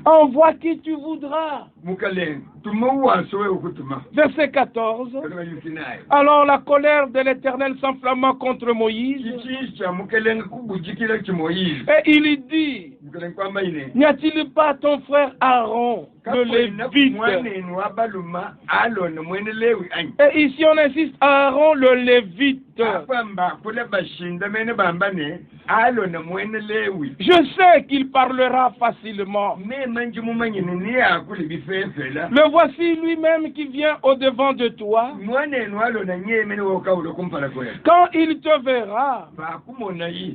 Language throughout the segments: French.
Envoie qui tu voudras. Verset 14. Alors la colère de l'Éternel s'enflamma contre Moïse. Et il lui dit, n'y a-t-il pas ton frère Aaron, le Lévite? Et ici on insiste, Aaron le Lévite. Je sais qu'il parlera facilement. Le voici lui-même qui vient au-devant de toi. Quand il te verra,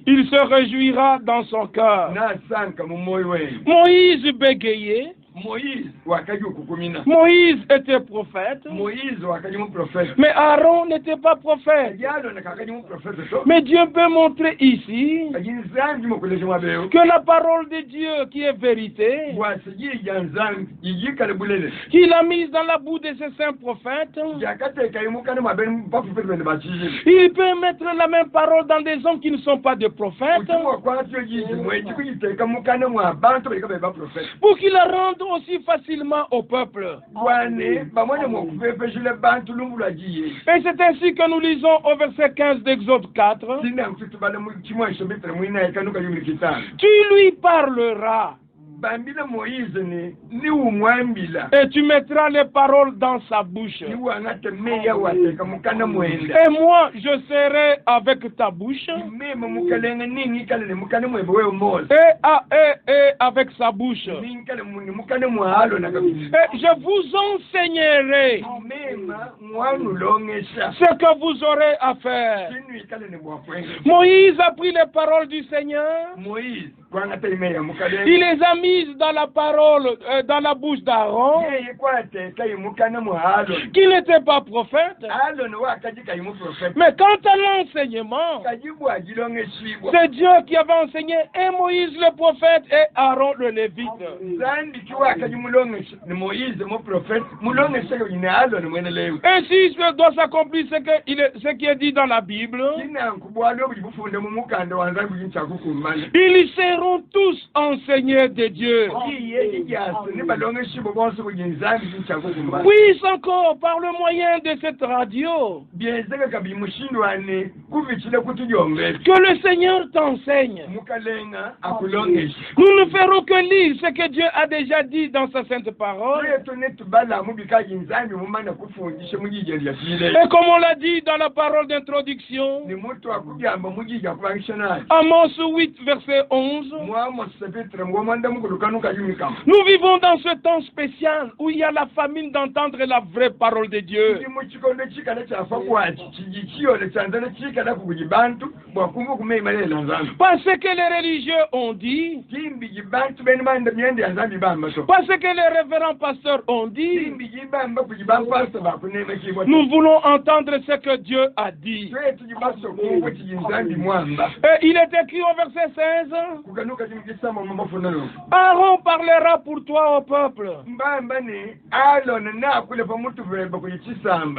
il se réjouira dans son cœur. Moïse bégayait. Moïse était prophète. Mais Aaron n'était pas prophète. Mais Dieu peut montrer ici que la parole de Dieu qui est vérité, qu'il a mise dans la bouche de ses saints prophètes, il peut mettre la même parole dans des hommes qui ne sont pas des prophètes, pour qu'il la rende aussi facilement au peuple. Et c'est ainsi que nous lisons au verset 15 d'Exode 4. Tu lui parleras. Et tu mettras les paroles dans sa bouche. Et moi, je serai avec ta bouche. Et avec sa bouche. Et je vous enseignerai ce que vous aurez à faire. Moïse a pris les paroles du Seigneur. Il les a mises dans la parole, dans la bouche d'Aaron, qui n'était pas prophète. Mais quant à l'enseignement, c'est Dieu qui avait enseigné et Moïse le prophète et Aaron le Lévite. Ainsi doit s'accomplir ce qui est dit dans la Bible. Ils seront tous enseignés de Dieu. Oui, encore par le moyen de cette radio. Que le Seigneur t'enseigne. Nous ne ferons que lire ce que Dieu a déjà dit dans sa sainte parole. Et comme on l'a dit dans la parole d'introduction, Amos 8, verset 11, nous vivons dans ce temps spécial où il y a la famine d'entendre la vraie parole de Dieu. Parce que les religieux ont dit, parce que les révérends pasteurs ont dit, nous voulons entendre ce que Dieu a dit. Et il est écrit au verset 16, Aaron parlera pour toi au peuple.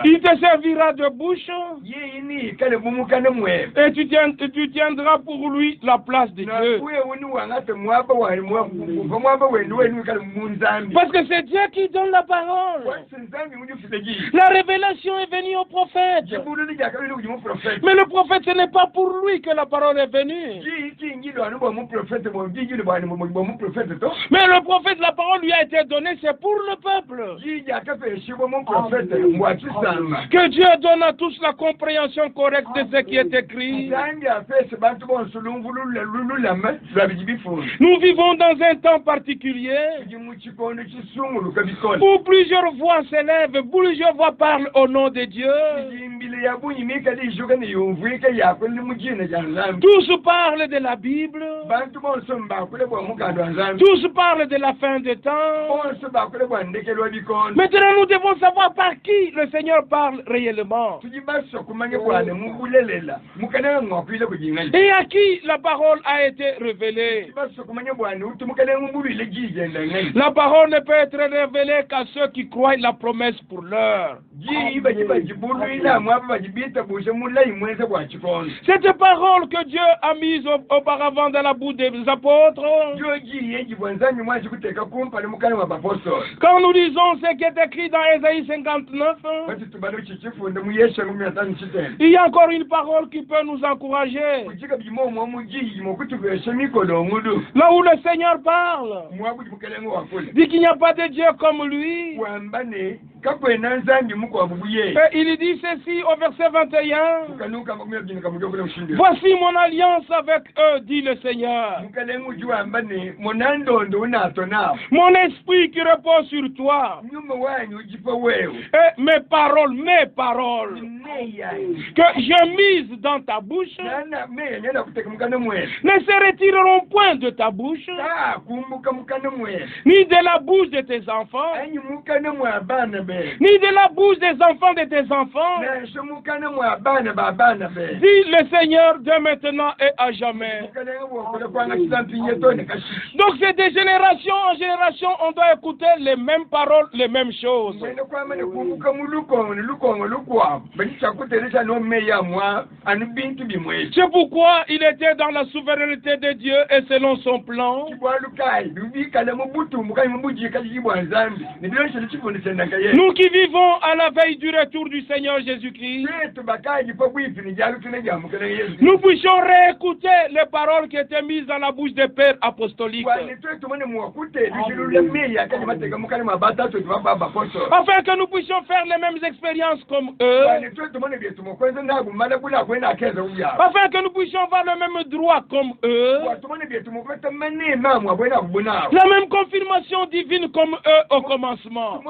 Il te servira de bouche et tu tiendras pour lui la place de Dieu. Parce que c'est Dieu qui donne la parole. La révélation est venue au prophète. Mais le prophète, ce n'est pas pour lui que la parole est venue. Mais le prophète, la parole lui a été donnée, c'est pour le peuple. Que Dieu donne à tous la compréhension correcte de ce qui est écrit. Nous vivons dans un temps particulier où plusieurs voix s'élèvent, plusieurs voix parlent au nom de Dieu. Tous parlent de la Bible. Tous parlent de la fin des temps. Maintenant, nous devons savoir par qui le Seigneur parle réellement. Et à qui la parole a été révélée? La parole ne peut être révélée qu'à ceux qui croient la promesse pour l'heure. Cette parole que Dieu a mise auparavant dans la bouche des apôtres, quand nous lisons ce qui est écrit dans Ésaïe 59, il y a encore une parole qui peut nous encourager. Là où le Seigneur parle, dit qu'il n'y a pas de Dieu comme lui. Et il dit ceci au verset 21. Voici mon alliance avec eux, dit le Seigneur. Mon esprit qui repose sur toi. Et mes paroles, que je mise dans ta bouche, ne se retireront point de ta bouche, ni de la bouche de tes enfants, ni de la bouche des enfants de tes enfants, dit le Seigneur de maintenant et à jamais. Donc c'est de génération en génération, on doit écouter les mêmes paroles, les mêmes choses. C'est pourquoi il était dans la souveraineté de Dieu et selon son plan. Nous qui vivons à la veille du retour du Seigneur Jésus-Christ, nous puissions réécouter les paroles qui étaient mises dans la bouche des pères apostoliques, afin que nous puissions faire les mêmes expériences comme eux, afin que nous puissions avoir le même droit comme eux, la même confirmation divine comme eux au commencement.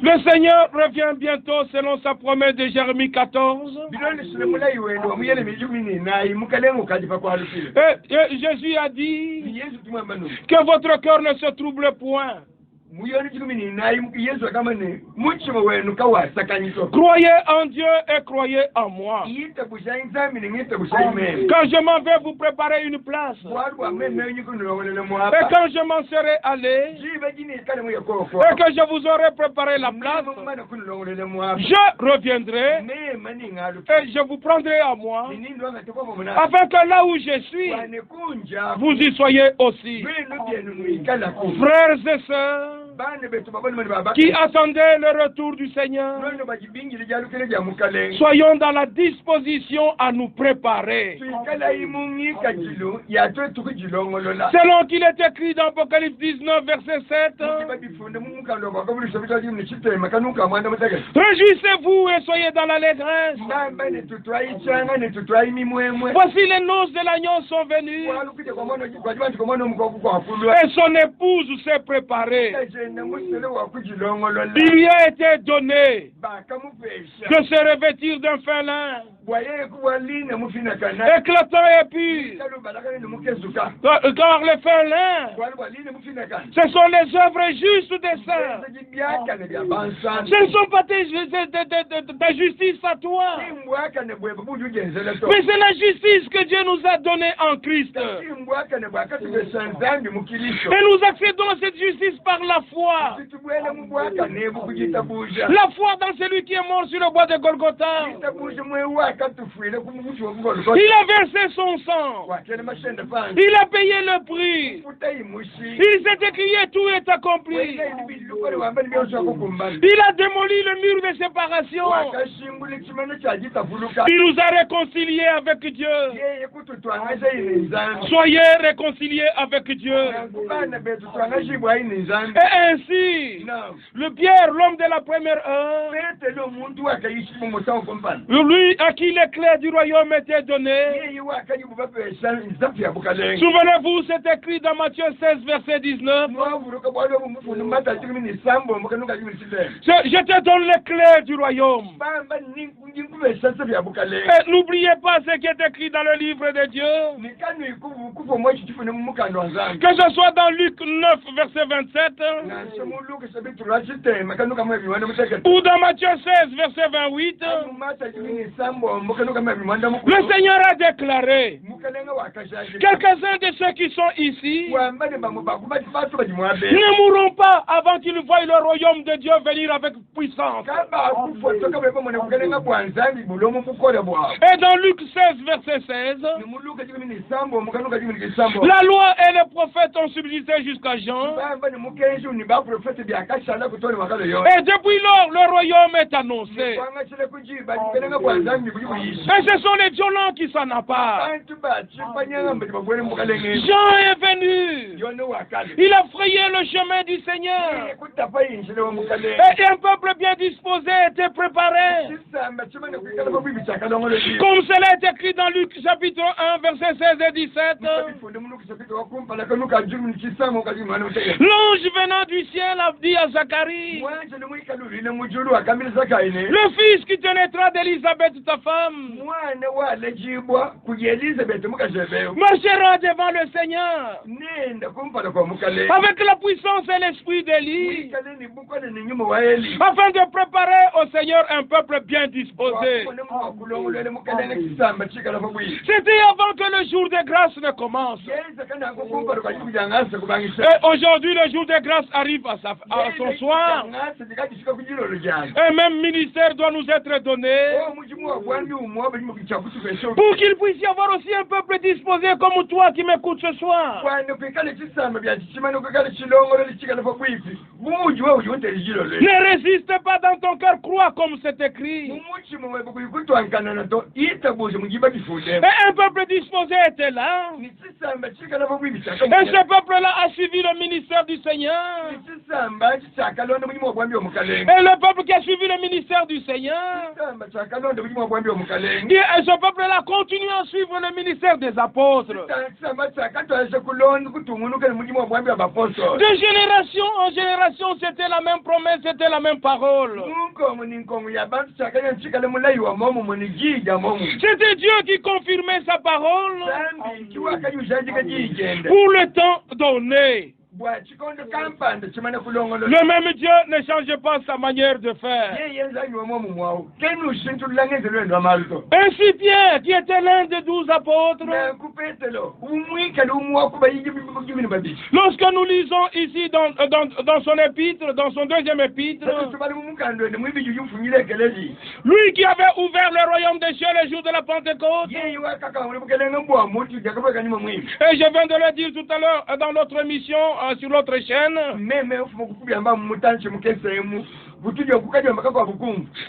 Le Seigneur revient bientôt selon sa promesse de Jérémie 14. Et Jésus a dit que votre cœur ne se trouble point. Croyez en Dieu et croyez en moi. Quand je m'en vais vous préparer une place, et quand je m'en serai allé, et que je vous aurai préparé la place, je reviendrai et je vous prendrai à moi, afin que là où je suis, vous y soyez aussi. Frères et sœurs qui attendaient le retour du Seigneur, soyons dans la disposition à nous préparer. Selon qu'il est écrit dans Apocalypse 19, verset 7, réjouissez-vous et soyez dans l'allégresse. Voici les noces de l'agneau sont venues et son épouse s'est préparée. Il lui a été donné de se revêtir d'un fin lin éclatant et pur, car le fin lin, ce sont les œuvres justes des saints. Ce ne sont pas ta justice à toi, mais c'est la justice que Dieu nous a donnée en Christ. Et nous accédons à cette justice par la foi. La foi dans celui qui est mort sur le bois de Golgotha. Il a versé son sang. Il a payé le prix. Il s'est écrié, tout est accompli. Il a démoli le mur de séparation. Il nous a réconciliés avec Dieu. Soyez réconciliés avec Dieu. Et ainsi, le Pierre, l'homme de la première heure, lui à qui qui les clés du royaume étaient données. Souvenez-vous, c'est écrit dans Matthieu 16, verset 19. Je te donne les clés du royaume. Et n'oubliez pas ce qui est écrit dans le livre de Dieu. Que ce soit dans Luc 9, verset 27. Ou dans Matthieu 16, verset 28. Le Seigneur a déclaré, quelques-uns de ceux qui sont ici ne mourront pas avant qu'ils voient le royaume de Dieu venir avec puissance. Et dans Luc 16, verset 16, la loi et les prophètes ont subsisté jusqu'à Jean. Et depuis lors, le royaume est annoncé. Et ce sont les violents qui s'en emparent. Jean est venu. Il a frayé le chemin du Seigneur. Et un peuple bien disposé était préparé. Comme cela est écrit dans Luc chapitre 1, versets 16 et 17. L'ange venant du ciel a dit à Zacharie, le fils qui te naîtra d'Élisabeth, ta femme, marchera devant le Seigneur avec la puissance et l'esprit d'Élie, afin de préparer au Seigneur un peuple bien disposé. C'était avant que le jour de grâce ne commence. Et aujourd'hui, le jour de grâce arrive à son soir. Et même ministère doit nous être donné pour qu'il puisse y avoir aussi un peuple disposé comme toi qui m'écoute ce soir. Ne résiste pas dans ton cœur, crois comme c'est écrit. Et un peuple disposé était là. Et ce peuple-là a suivi le ministère du Seigneur. Et le peuple qui a suivi le ministère du Seigneur, et ce peuple-là continue à suivre le ministère des apôtres. De génération en génération, c'était la même promesse, c'était la même parole. C'était Dieu qui confirmait sa parole pour le temps donné. Le même Dieu ne change pas sa manière de faire. Ainsi Pierre, qui était l'un des 12 apôtres, lorsque nous lisons ici dans son épître, dans son deuxième épître, lui qui avait ouvert le royaume des cieux le jour de la Pentecôte, et je viens de le dire tout à l'heure dans notre émission, sur notre chaîne,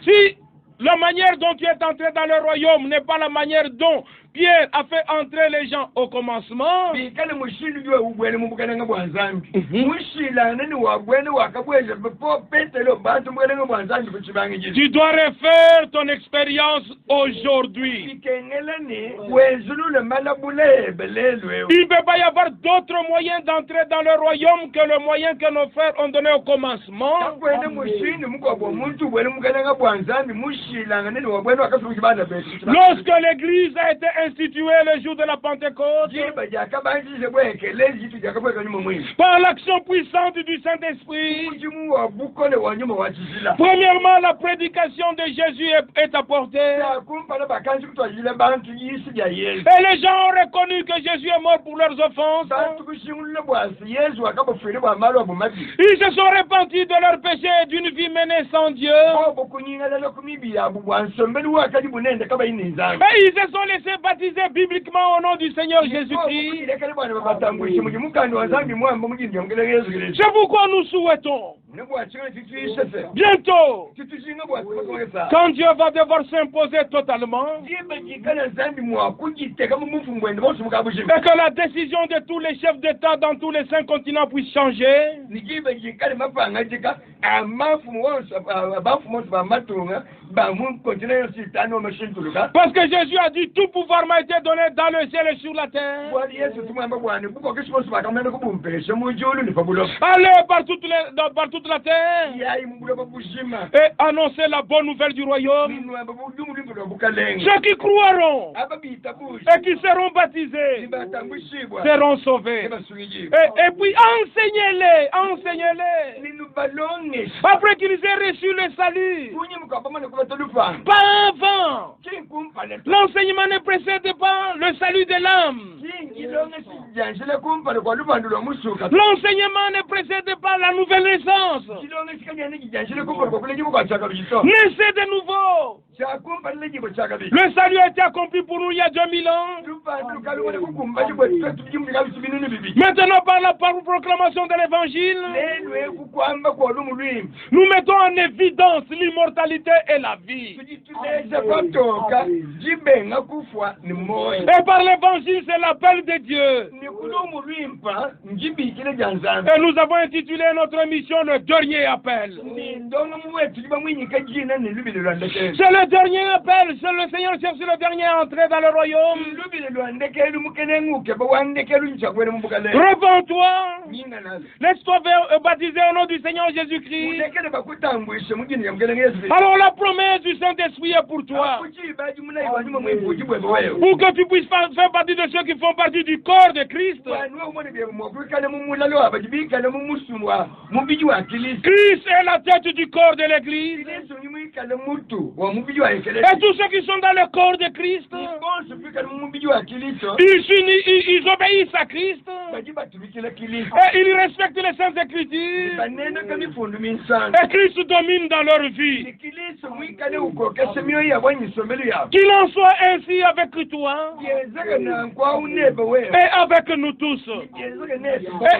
si la manière dont tu es entré dans le royaume n'est pas la manière dont Pierre a fait entrer les gens au commencement, tu dois refaire ton expérience aujourd'hui. Il ne peut pas y avoir d'autres moyens d'entrer dans le royaume que le moyen que nos frères ont donné au commencement. Lorsque l'église a été instituée le jour de la Pentecôte, par l'action puissante du Saint-Esprit, premièrement, la prédication de Jésus est apportée. Et les gens ont reconnu que Jésus est mort pour leurs offenses. Ils se sont repentis de leurs péchés et d'une vie menée sans Dieu. Et ils se sont laissés baptiser bibliquement au nom du Seigneur Jésus-Christ. C'est pourquoi nous souhaitons Bientôt, quand Dieu va devoir s'imposer totalement, et que la décision de tous les chefs d'État dans tous les 5 continents puisse changer, parce que Jésus a dit tout pouvoir m'a été donné dans le ciel et sur la terre. Allez par toute la terre et annoncer la bonne nouvelle du royaume. Ceux qui croiront et qui seront baptisés seront sauvés. Et puis enseignez-les. Après qu'ils aient reçu le salut. Pas avant. L'enseignement ne précède pas le salut de l'âme. L'enseignement ne précède pas la nouvelle naissance. Naissez de nouveau. Le salut a été accompli pour nous il y a 2000 ans. Maintenant, par la proclamation de l'évangile, nous mettons en évidence l'immortalité et la vie. Et par l'évangile, c'est l'appel de Dieu. Et nous avons intitulé notre émission le dernier appel. C'est le dernier appel. C'est le Seigneur cherche le dernier à entrer dans le royaume. Répands-toi. Laisse-toi baptiser au nom du Seigneur Jésus-Christ. Alors la promesse du Saint-Esprit est pour toi. Pour que tu puisses faire partie de ceux qui font partie du corps de Christ. Christ est la tête du corps de l'Église. Et tous ceux qui sont dans le corps de Christ, ils obéissent à Christ. Et ils respectent les Saintes Écritures. Et Christ domine dans leur vie. Qu'il en soit ainsi avec toi et avec nous tous.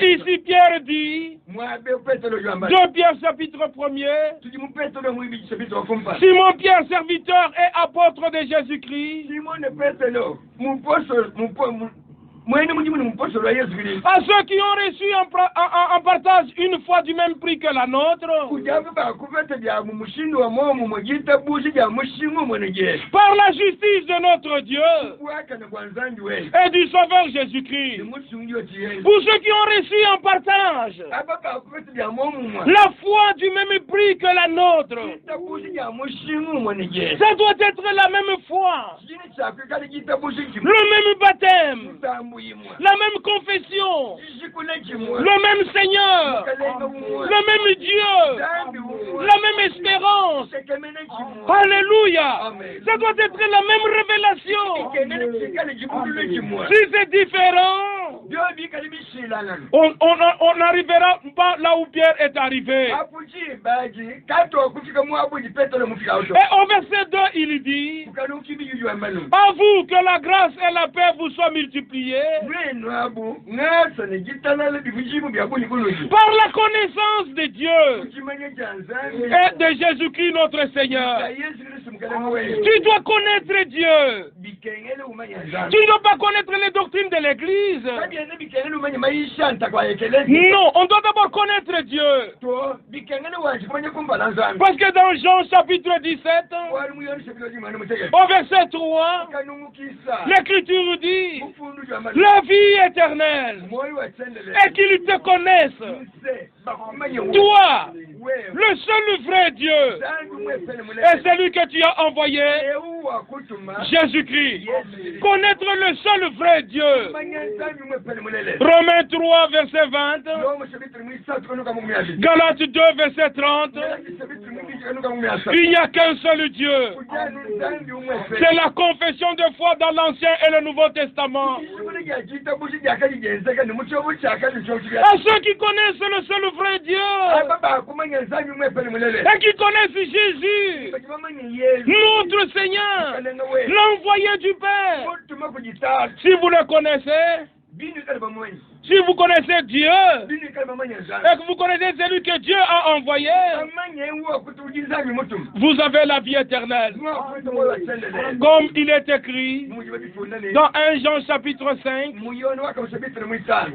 Et ici Pierre dit, 2 Pierre chapitre 1er, Simon Pierre, serviteur et apôtre de Jésus-Christ, à ceux qui ont reçu en partage une foi du même prix que la nôtre, par la justice de notre Dieu et du Sauveur Jésus-Christ, pour ceux qui ont reçu en partage la foi du même prix que la nôtre, ça doit être la même foi, le même baptême, la même confession, le même Seigneur, le même Dieu, la même espérance. Alléluia. Ça doit être la même révélation. Si c'est différent, on n'arrivera pas là où Pierre est arrivé. Et au verset 2, il dit, à vous que la grâce et la paix vous soient multipliées par la connaissance de Dieu et de Jésus-Christ notre Seigneur. Tu dois connaître Dieu. Tu ne dois pas connaître les doctrines de l'Église. Non, on doit d'abord connaître Dieu. Parce que dans Jean chapitre 17, au verset 3, l'Écriture dit la vie éternelle et qu'ils te connaissent, toi, le seul vrai Dieu, et celui que tu as envoyé, Jésus-Christ. Connaître le seul vrai Dieu. Romains 3, verset 20. Galates 2, verset 30. Il n'y a qu'un seul Dieu. C'est la confession de foi dans l'Ancien et le Nouveau Testament. À ceux qui connaissent le seul vrai Dieu et qui connaissent Jésus, notre Seigneur, l'envoyé du Père. Si vous le connaissez, Si vous connaissez Dieu, et que vous connaissez celui que Dieu a envoyé, vous avez la vie éternelle. Comme il est écrit dans 1 Jean chapitre 5,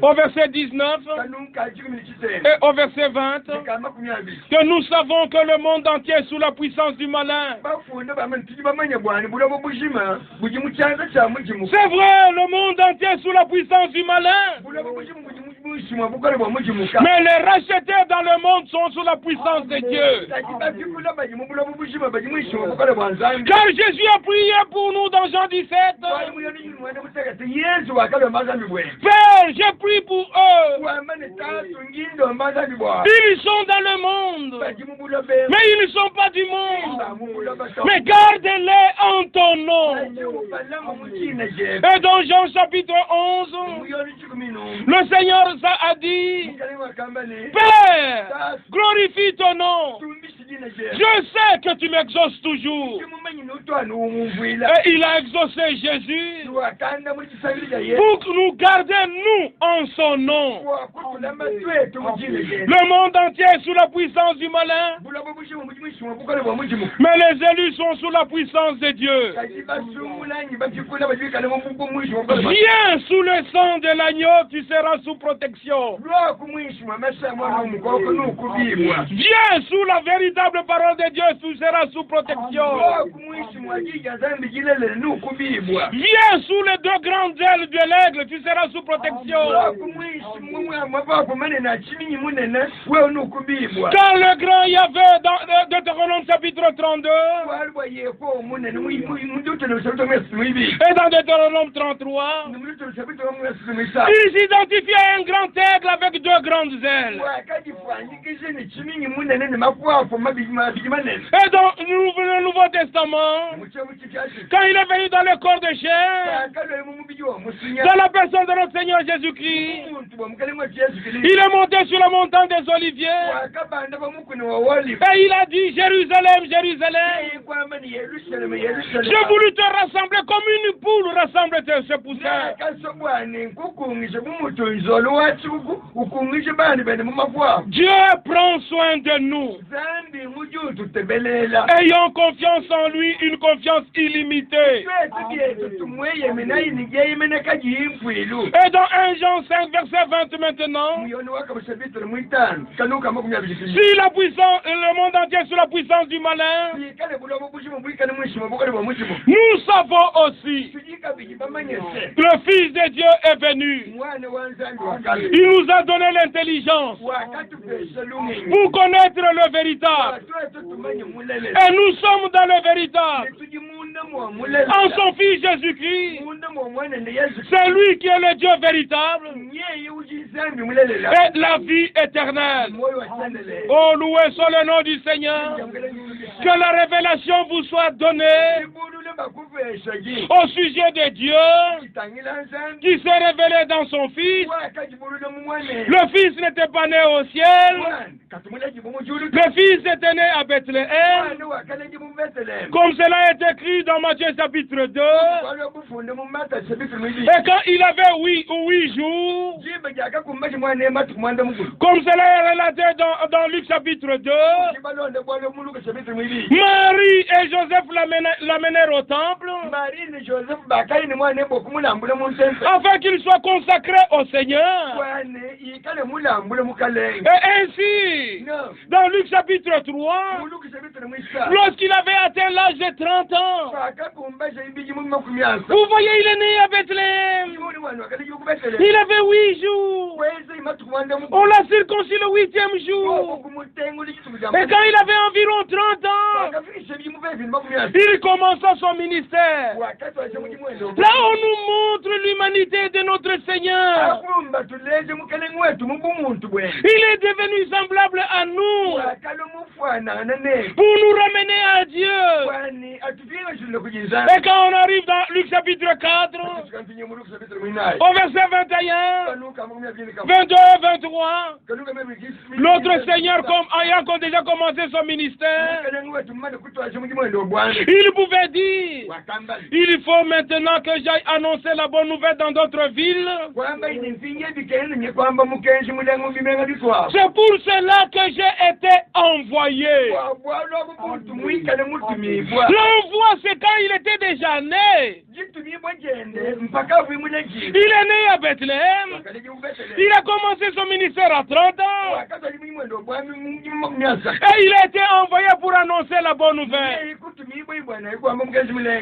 au verset 19 et au verset 20, que nous savons que le monde entier est sous la puissance du malin. C'est vrai, le monde entier est sous la puissance du malin. Mais les rachetés dans le monde sont sous la puissance de Dieu. Car Jésus a prié pour nous dans Jean 17. Père, j'ai prié pour eux. Ils sont dans le monde, mais ils ne sont pas du monde. Mais garde-les en ton nom. Et dans Jean chapitre 11, le Seigneur a dit, Père, glorifie ton nom. Je sais que tu m'exauces toujours. Et il a exaucé Jésus pour que nous gardions nous en son nom. Le monde entier est sous la puissance du malin, mais les élus sont sous la puissance de Dieu. Viens sous le sang de l'agneau, tu seras sous protection. Viens sous la véritable parole de Dieu, tu seras sous protection. Viens sous les deux grandes ailes de l'aigle, tu seras sous protection. Car le grand Yahvé dans Deutéronome chapitre 32 et dans Deutéronome 33, il s'identifie à un grand aigle avec deux grandes ailes. Et dans le Nouveau Testament, quand il est venu dans le corps de chair, dans la personne de notre Seigneur Jésus-Christ, il est monté sur la montagne des Oliviers et il a dit, Jérusalem, Jérusalem, j'ai voulu te rassembler comme une poule rassemble ses poussins. Dieu prend soin de nous. Ayons confiance en lui, une confiance illimitée. Et dans 1 Jean 5, verset 20 maintenant, si la puissance, le monde entier est sous la puissance du malin, nous savons aussi que le Fils de Dieu est venu. Il nous a donné l'intelligence pour connaître le véritable. Et nous sommes dans le véritable. En son Fils Jésus-Christ, c'est lui qui est le Dieu véritable et la vie éternelle. Oh, loué soit le nom du Seigneur. Que la révélation vous soit donnée au sujet de Dieu qui s'est révélé dans son Fils. Le Fils n'était pas né au ciel. Le Fils était né à Bethléem. Comme cela est écrit dans Matthieu chapitre 2. Et quand il avait 8 jours, comme cela est relaté dans Luc chapitre 2, Marie et Joseph l'amenèrent au temple afin qu'il soit consacré au Seigneur. Et ainsi, dans Luc chapitre 3, lorsqu'il avait atteint l'âge de 30 ans, vous voyez, il est né à Bethléem. Il avait 8 jours. On l'a circoncis le 8e jour. Et quand il avait environ 30 ans, il commença son ministère. Là, on nous montre l'humanité de notre Seigneur. Il est devenu semblable à nous pour nous ramener à Dieu. Et quand on arrive dans Luc chapitre 4, au verset 21, 22 et 23, notre Seigneur, ayant déjà commencé son ministère, il pouvait dire, il faut maintenant que j'aille annoncer la bonne nouvelle dans d'autres villes C'est pour cela que j'ai été envoyé. L'envoi, c'est quand il était déjà né. Il est né à Bethléem. Il a commencé son ministère à 30 ans. Et il a été envoyé pour annoncer la bonne nouvelle.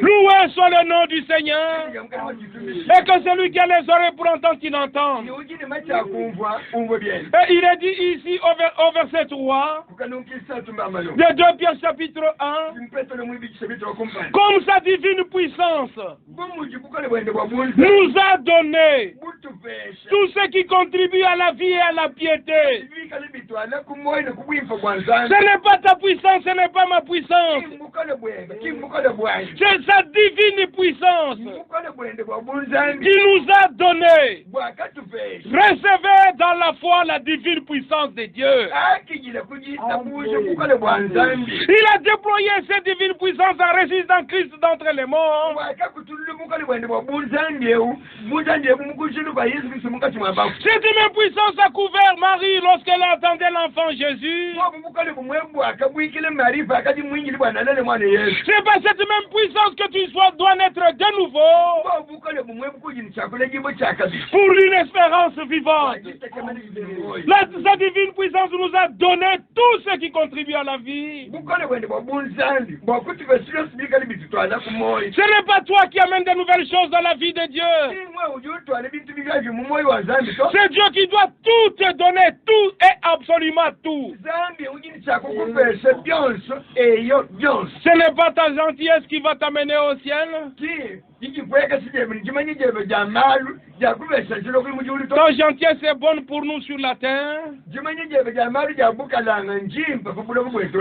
Loué soit le nom du Seigneur. Et que celui qui a les oreilles pour entendre, qu'il entende. Et il est dit ici au verset 3 de 2 Pierre chapitre 1, comme sa divine puissance nous a donné tout ce qui contribue à la vie et à la piété. Ce n'est pas ta puissance, ce n'est pas ma puissance. C'est sa divine puissance qui nous a donné. Recevez dans la foi la divine puissance de Dieu. Il a déployé cette divine puissance en ressuscitant Christ d'entre les morts. Cette même puissance a couvert Marie lorsqu'elle attendait l'enfant Jésus. C'est par cette même puissance que tu dois naître de nouveau pour une espérance vivante. Sa divine puissance nous a donné tout ce qui contribue à la vie. Ce n'est pas toi qui amène de nouvelles choses dans la vie de Dieu. C'est Dieu qui doit tout te donner, tout et absolument tout. Ce n'est pas ta gentillesse qui va t'amener au ciel. Ta gentillesse est bonne pour nous sur la terre.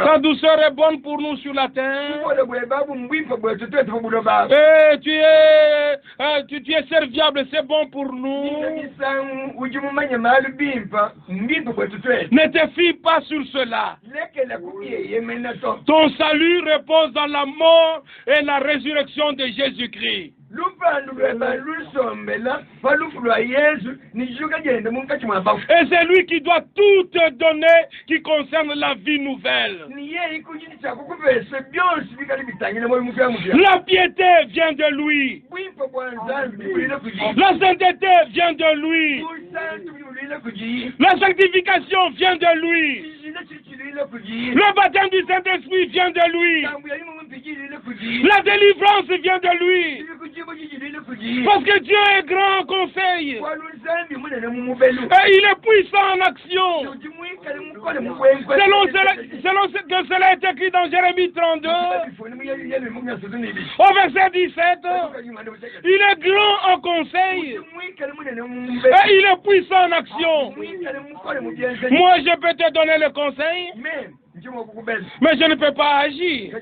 Ta douceur est bonne pour nous sur la terre. Et tu es serviable, c'est bon pour nous. Ne te fie pas sur cela. Ton salut repose dans la mort et la résurrection de Jésus-Christ. Et c'est lui qui doit tout te donner qui concerne la vie nouvelle. La piété vient de lui. La sainteté vient de lui. La sanctification vient de lui. Le baptême du Saint-Esprit vient de lui. La délivrance vient de lui. Parce que Dieu est grand conseil. Et il est puissant en action. Selon ce que cela est écrit dans Jérémie 32, au verset 17, il est grand en conseil. Et il est puissant en action. Moi, je peux te donner le conseil, mais je ne peux pas agir.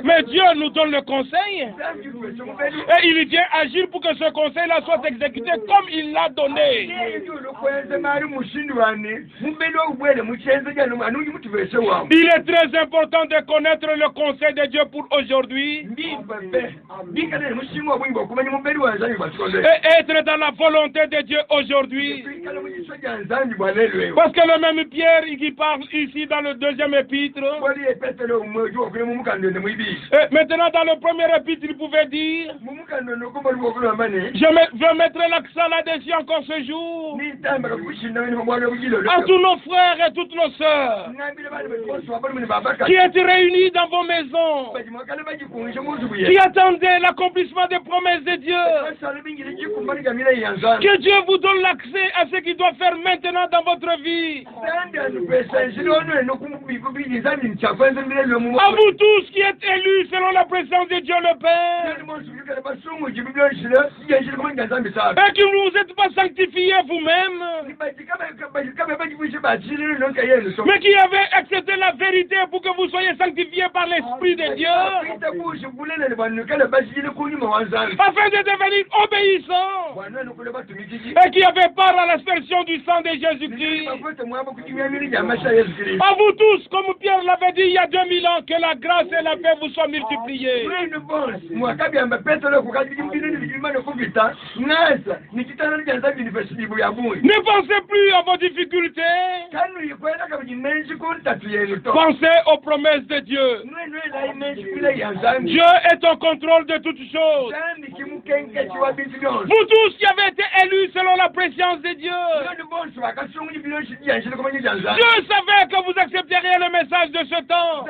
Mais Dieu nous donne le conseil. Et il vient agir pour que ce conseil-là soit exécuté comme il l'a donné. Il est très important de connaître le conseil de Dieu pour aujourd'hui. Et être dans la volonté de Dieu aujourd'hui. Parce que le même Pierre qui parle ici dans le deuxième épître. Et maintenant dans le premier épître, il pouvait dire, je mettrai l'accent là-dessus encore ce jour. À tous nos frères et toutes nos sœurs qui étaient réunis dans vos maisons, qui attendaient l'accomplissement des promesses de Dieu. Que Dieu vous donne l'accès à ce qu'il doit faire maintenant dans votre vie. À vous tous qui êtes élus selon la présence de Dieu le Père, et que vous n'êtes pas sanctifiés vous-même, mais qui avez accepté la vérité pour que vous soyez sanctifiés par l'Esprit de Dieu, afin de devenir obéissants, et qui avez part à l'aspersion du sang de Jésus-Christ. À vous tous tous, comme Pierre l'avait dit il y a 2000 ans, que la grâce et la paix vous soient multipliées. Ne pensez plus à vos difficultés. Pensez aux promesses de Dieu. Dieu est en contrôle de toutes choses. Vous tous qui avez été élus selon la préscience de Dieu. Dieu savait que vous accepteriez le message de ce temps.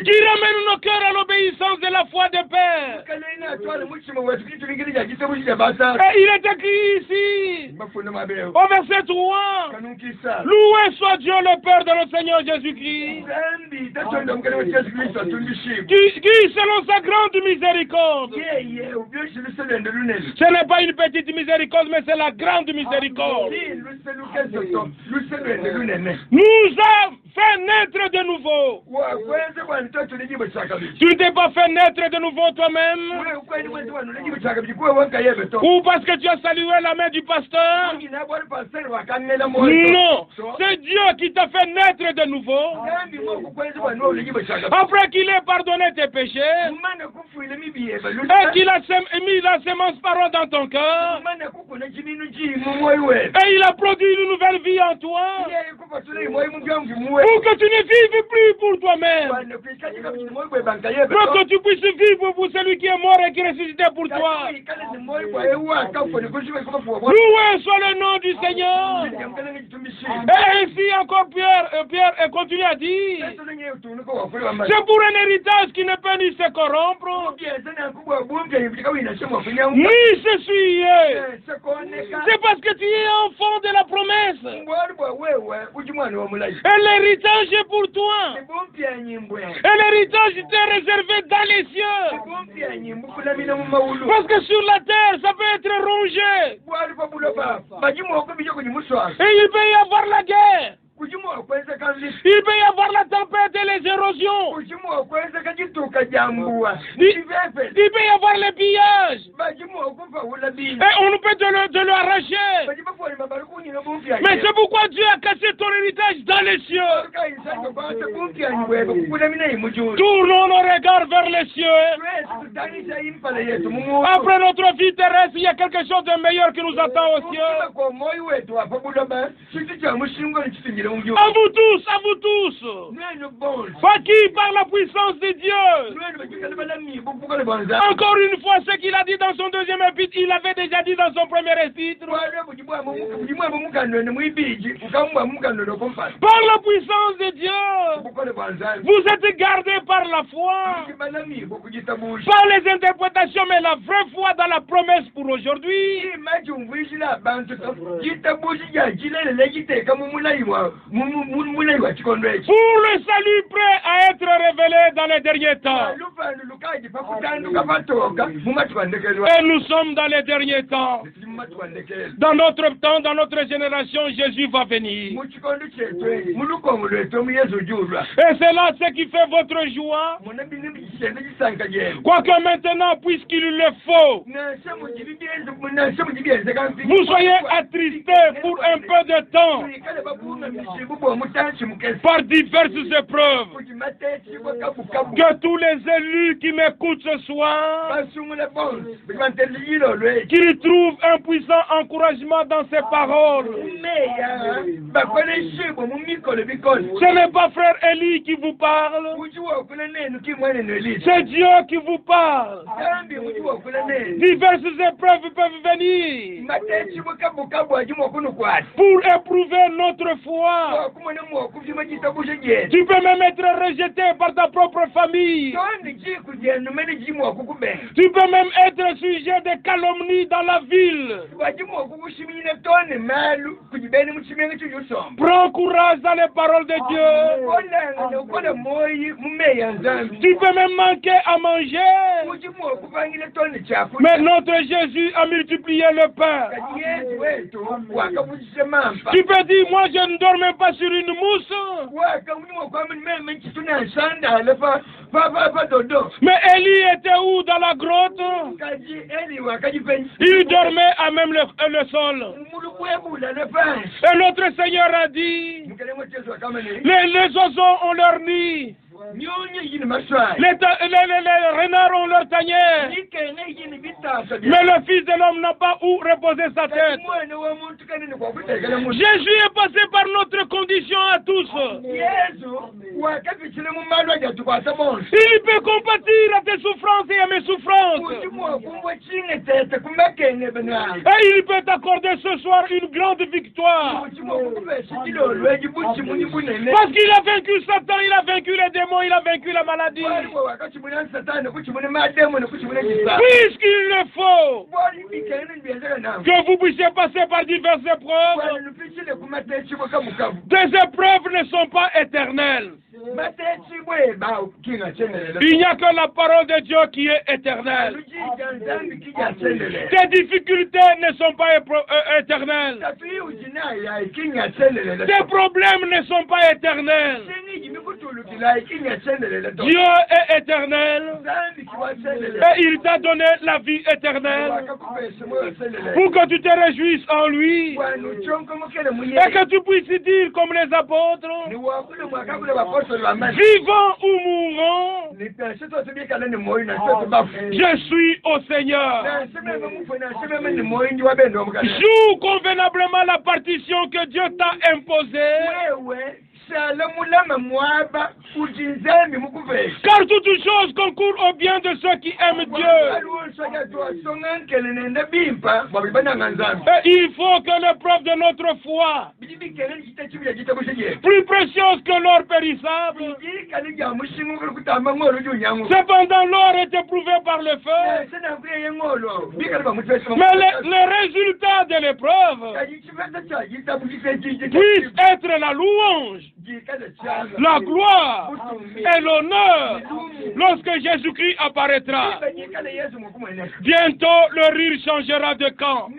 Qui ramène nos cœurs à l'obéissance de la foi de Père. Et il est écrit ici, au verset 3, loué soit Dieu le Père de notre Seigneur Jésus-Christ, qui selon sa grande miséricorde, ce n'est pas une petite miséricorde, mais c'est la grande miséricorde, nous a fait naître de nouveau. Tu ne t'es pas fait naître de nouveau toi-même, ou parce que tu as salué la main du pasteur. Non, c'est Dieu qui t'a fait naître de nouveau. Après qu'il ait pardonné tes péchés et qu'il a mis la semence parole dans ton cœur et il a produit une nouvelle vie en toi pour que tu ne vives plus pour toi-même, pour que tu puisses vivre pour celui qui est mort et qui est ressuscité pour toi. Loué soit le nom du Seigneur. Et ainsi encore Pierre continue à dire, c'est pour un héritage qui ne peut ni se corrompre, ni se souiller. C'est parce que tu es enfant de la promesse. Et l'héritage est pour toi. Et l'héritage t'est réservé dans les cieux. Parce que sur la terre, ça peut être rongé. Et il peut y avoir la guerre. Il peut y avoir la tempête et les érosions. Il peut y avoir les pillages. Et on peut te le arracher. Mais c'est pourquoi Dieu a cassé ton héritage dans les cieux. Tournons nos regards vers les cieux. Après notre vie terrestre, il y a quelque chose de meilleur qui nous attend aux cieux. À vous tous, par qui, par la puissance de Dieu. Encore une fois, ce qu'il a dit dans son deuxième épître, il avait déjà dit dans son premier épître. Par la puissance de Dieu, vous êtes gardés par la foi, par les interprétations, mais la vraie foi dans la promesse pour aujourd'hui. Pour le salut prêt à être révélé dans les derniers temps. Et nous sommes dans les derniers temps. Dans notre temps, dans notre génération, Jésus va venir. Et c'est là ce qui fait votre joie. Quoique maintenant, puisqu'il le faut, vous soyez attristés pour un peu de temps par diverses épreuves. Que tous les élus qui m'écoutent ce soir, qu'ils trouvent un puissant encouragement dans ces paroles. Ce n'est pas frère Élie qui vous parle, c'est Dieu qui vous parle. Diverses épreuves peuvent venir pour éprouver notre foi. Tu peux même être rejeté par ta propre famille. Tu peux même être sujet de calomnie dans la ville. Prends courage dans les paroles de Dieu. Tu peux même manquer à manger. Mais notre Jésus a multiplié le pain. Tu peux dire, moi je ne dors même pas sur une mousse. Mais Élie était où dans la grotte? Il dormait à même le sol. Et notre Seigneur a dit, les oiseaux ont leur nid. Les renards ont leur tanière. Mais le Fils de l'homme n'a pas où reposer sa tête. Jésus est passé par notre condition à tous. Il peut compatir à tes souffrances et à mes souffrances. Et il peut t'accorder ce soir une grande victoire. Parce qu'il a vaincu Satan, il a vaincu les démons, il a vaincu la maladie. Puisqu'il le faut que vous puissiez passer par diverses épreuves, des épreuves ne sont pas éternelles. Il n'y a que la parole de Dieu qui est éternelle. Tes difficultés ne sont pas éternelles. Tes problèmes ne sont pas éternels. Dieu est éternel et il t'a donné la vie éternelle pour que tu te réjouisses en lui et que tu puisses dire comme les apôtres, vivant ou mourant, je suis au Seigneur. Joue convenablement la partition que Dieu t'a imposée. Car toutes choses concourent au bien de ceux qui aiment Dieu. Et il faut que l'épreuve de notre foi, plus précieuse que l'or périssable, cependant l'or est éprouvé par le feu. Mais les résultats de l'épreuve puissent être la louange, la gloire et l'honneur lorsque Jésus-Christ apparaîtra. Bientôt, le rire changera de camp.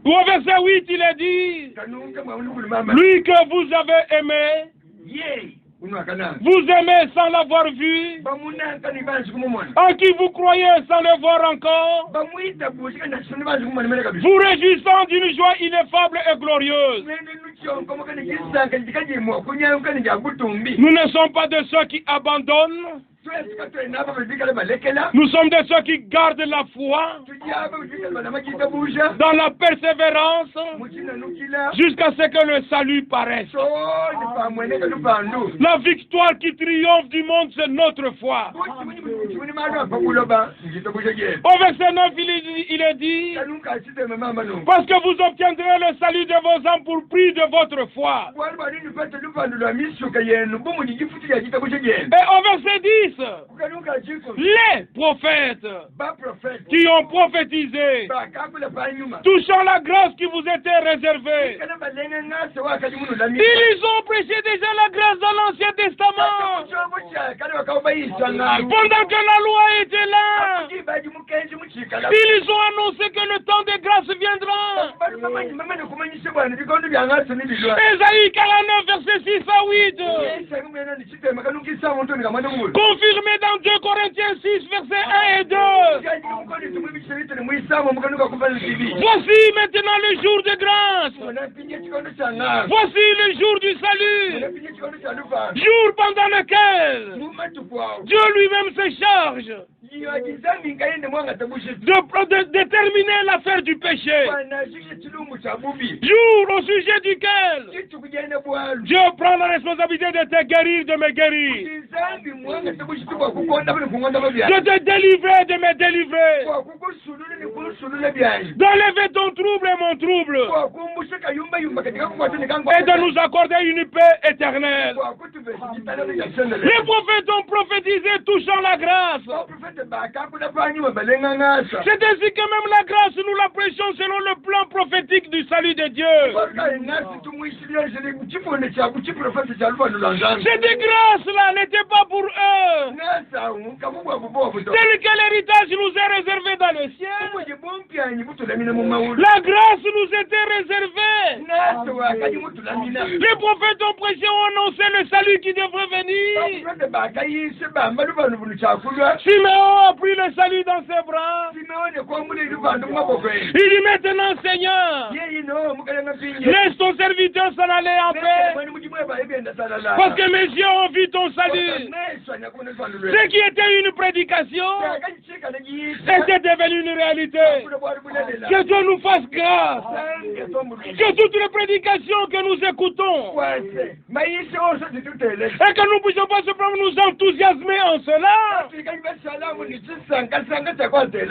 Au verset 8, il est dit, lui que vous avez aimé, vous aimez sans l'avoir vu, en qui vous croyez sans le voir encore, vous réjouissant d'une joie ineffable et glorieuse. Nous ne sommes pas de ceux qui abandonnent. Nous sommes de ceux qui gardent la foi dans la persévérance jusqu'à ce que le salut paraisse. La victoire qui triomphe du monde, c'est notre foi. Au verset 9, il est dit, parce que vous obtiendrez le salut de vos âmes pour prix de votre foi. Et au verset 10, les prophètes qui ont prophétisé touchant la grâce qui vous était réservée, ils ont prêché déjà la grâce dans l'Ancien Testament pendant que la loi était là. Ils ont annoncé que le temps de grâce viendra. Ésaïe 49 verset 6 à 8, confirmé dans 2 Corinthiens 6 verset 1 et 2. Voici maintenant le jour de grâce. Voici le jour du salut. Jour pendant lequel Dieu lui-même se charge de déterminer l'affaire du péché. Jour au sujet duquel Dieu prend la responsabilité de te guérir, de me guérir, de te délivrer, de me délivrer, d'enlever ton trouble et mon trouble, et de nous accorder une paix éternelle. Les prophètes ont prophétisé touchant la grâce. C'est ainsi que même la grâce, nous la prêchons selon le plan prophétique du salut de Dieu. Cette grâce-là n'était pas pour eux. Tel que l'héritage nous est réservé dans le ciel, la grâce nous était réservée. Les prophètes ont prêché, ont annoncé le salut qui devrait venir. Siméon a pris le salut dans ses bras. Il dit maintenant, Seigneur, laisse ton serviteur s'en aller en paix, parce que mes yeux ont vu ton salut. Ce qui était une prédication était devenu une réalité. Que Dieu nous fasse grâce. Que toutes les prédications que nous écoutons, et que nous ne puissions pas simplement nous enthousiasmer en cela.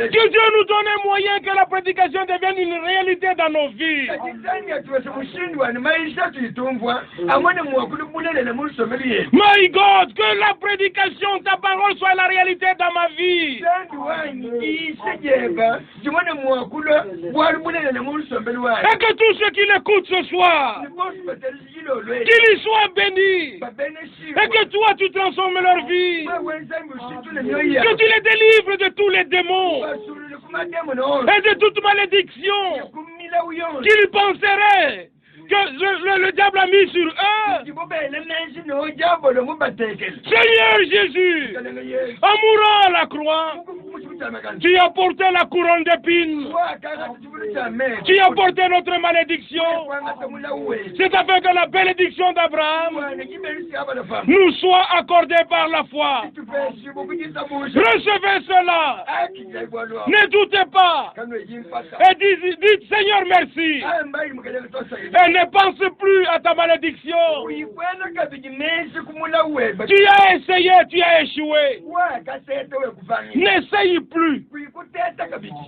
Que Dieu nous donne un moyen que la prédication devienne une réalité dans nos vies. My God, que la prédication, ta parole soit la réalité dans ma vie. Et que tous ceux qui l'écoutent ce soir, qu'ils y soient bénis. Et que toi, tu transformes leur vie. Que tu les délivres de tous les démons et de toute malédiction qu'ils penseraient que le diable a mis sur eux. Seigneur Jésus, en mourant à la croix, tu as porté la couronne d'épines. Tu as porté notre malédiction. C'est afin que la bénédiction d'Abraham nous soit accordée par la foi. Recevez cela. Ne doutez pas. Et dites Seigneur merci. Et ne pense plus à ta malédiction. Tu as essayé, tu as échoué. N'essaye plus.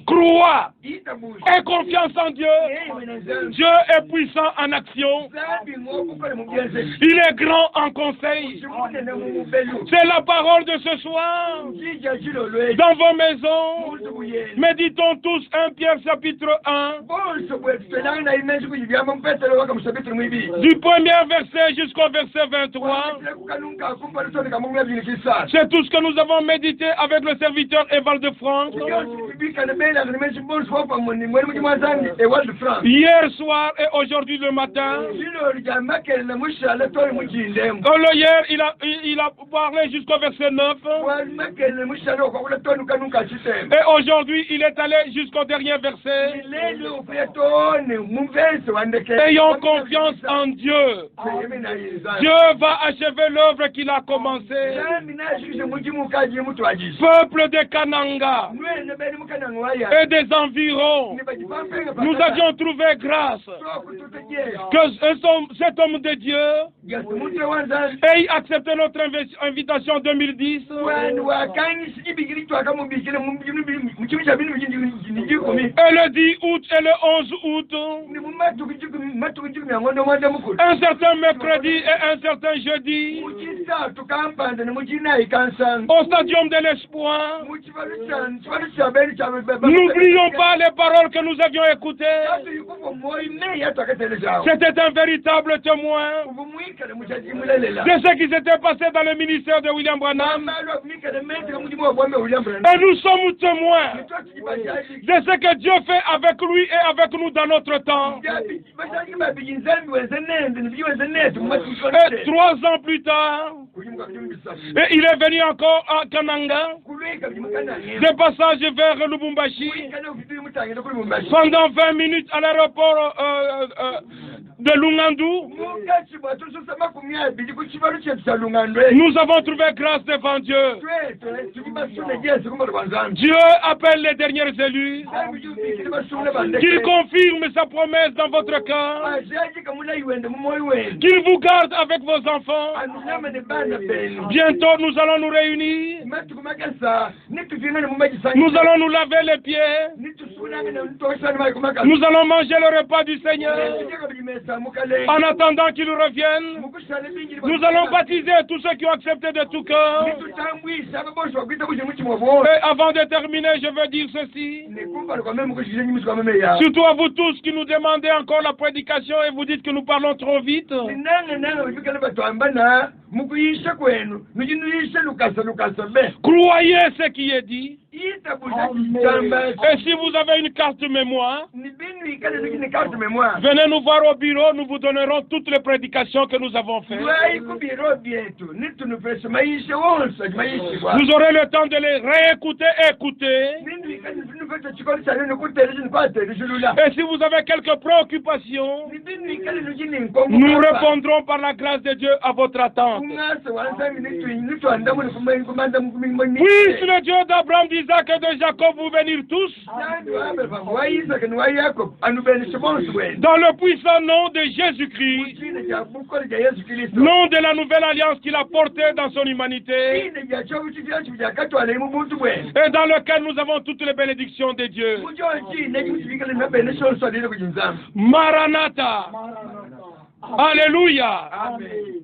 Crois. Aie confiance en Dieu. Dieu est puissant en action. Il est grand en conseil. C'est la parole de ce soir. Dans vos maisons, méditons tous 1 Pierre chapitre 1. Du premier verset jusqu'au verset 23. C'est tout ce que nous avons médité avec le serviteur Eval de France. Hier soir et aujourd'hui le matin. Hier, il a parlé jusqu'au verset 9. Et aujourd'hui, il est allé jusqu'au dernier verset. Ayons confiance en Dieu. Dieu va achever l'œuvre qu'il a commencée. Peuple de Kananga et des environs, nous avions trouvé grâce que cet homme de Dieu ait accepté notre invitation en 2010. Et le 10 août et le 11 août, un certain mercredi et un certain jeudi, au stadium de l'espoir. N'oublions pas les paroles que nous avions écoutées. C'était un véritable témoin de ce qui s'était passé dans le ministère de William Branham. Et nous sommes témoins de ce que Dieu fait avec lui et avec nous dans notre temps. Et 3 ans plus tard, et il est venu encore à Kananga, de passage vers Lubumbashi, pendant 20 minutes à l'aéroport de Lungandu. Nous avons trouvé grâce devant Dieu. Dieu appelle les derniers élus, qu'il confirme sa promesse dans votre cœur, qu'il vous garde avec vos enfants. Bientôt nous allons nous réunir, nous allons nous laver les pieds Nous allons manger le repas du Seigneur. En attendant qu'il revienne, nous allons baptiser tous ceux qui ont accepté de tout cœur. Et avant de terminer, je veux dire ceci. Surtout à vous tous qui nous demandez encore la prédication et vous dites que nous parlons trop vite. Croyez ce qui est dit. Et si vous avez une carte mémoire, venez nous voir au bureau, nous vous donnerons toutes les prédications que nous avons faites. Vous aurez le temps de les réécouter et écouter. Et si vous avez quelques préoccupations, nous répondrons par la grâce de Dieu à votre attente. Puisse le Dieu d'Abraham, d'Isaac et de Jacob vous bénir tous. Dans le puissant nom de Jésus-Christ, nom de la nouvelle alliance qu'il a portée dans son humanité, et dans lequel nous avons toutes les bénédictions de Dieu. Maranatha. Alléluia. Amen.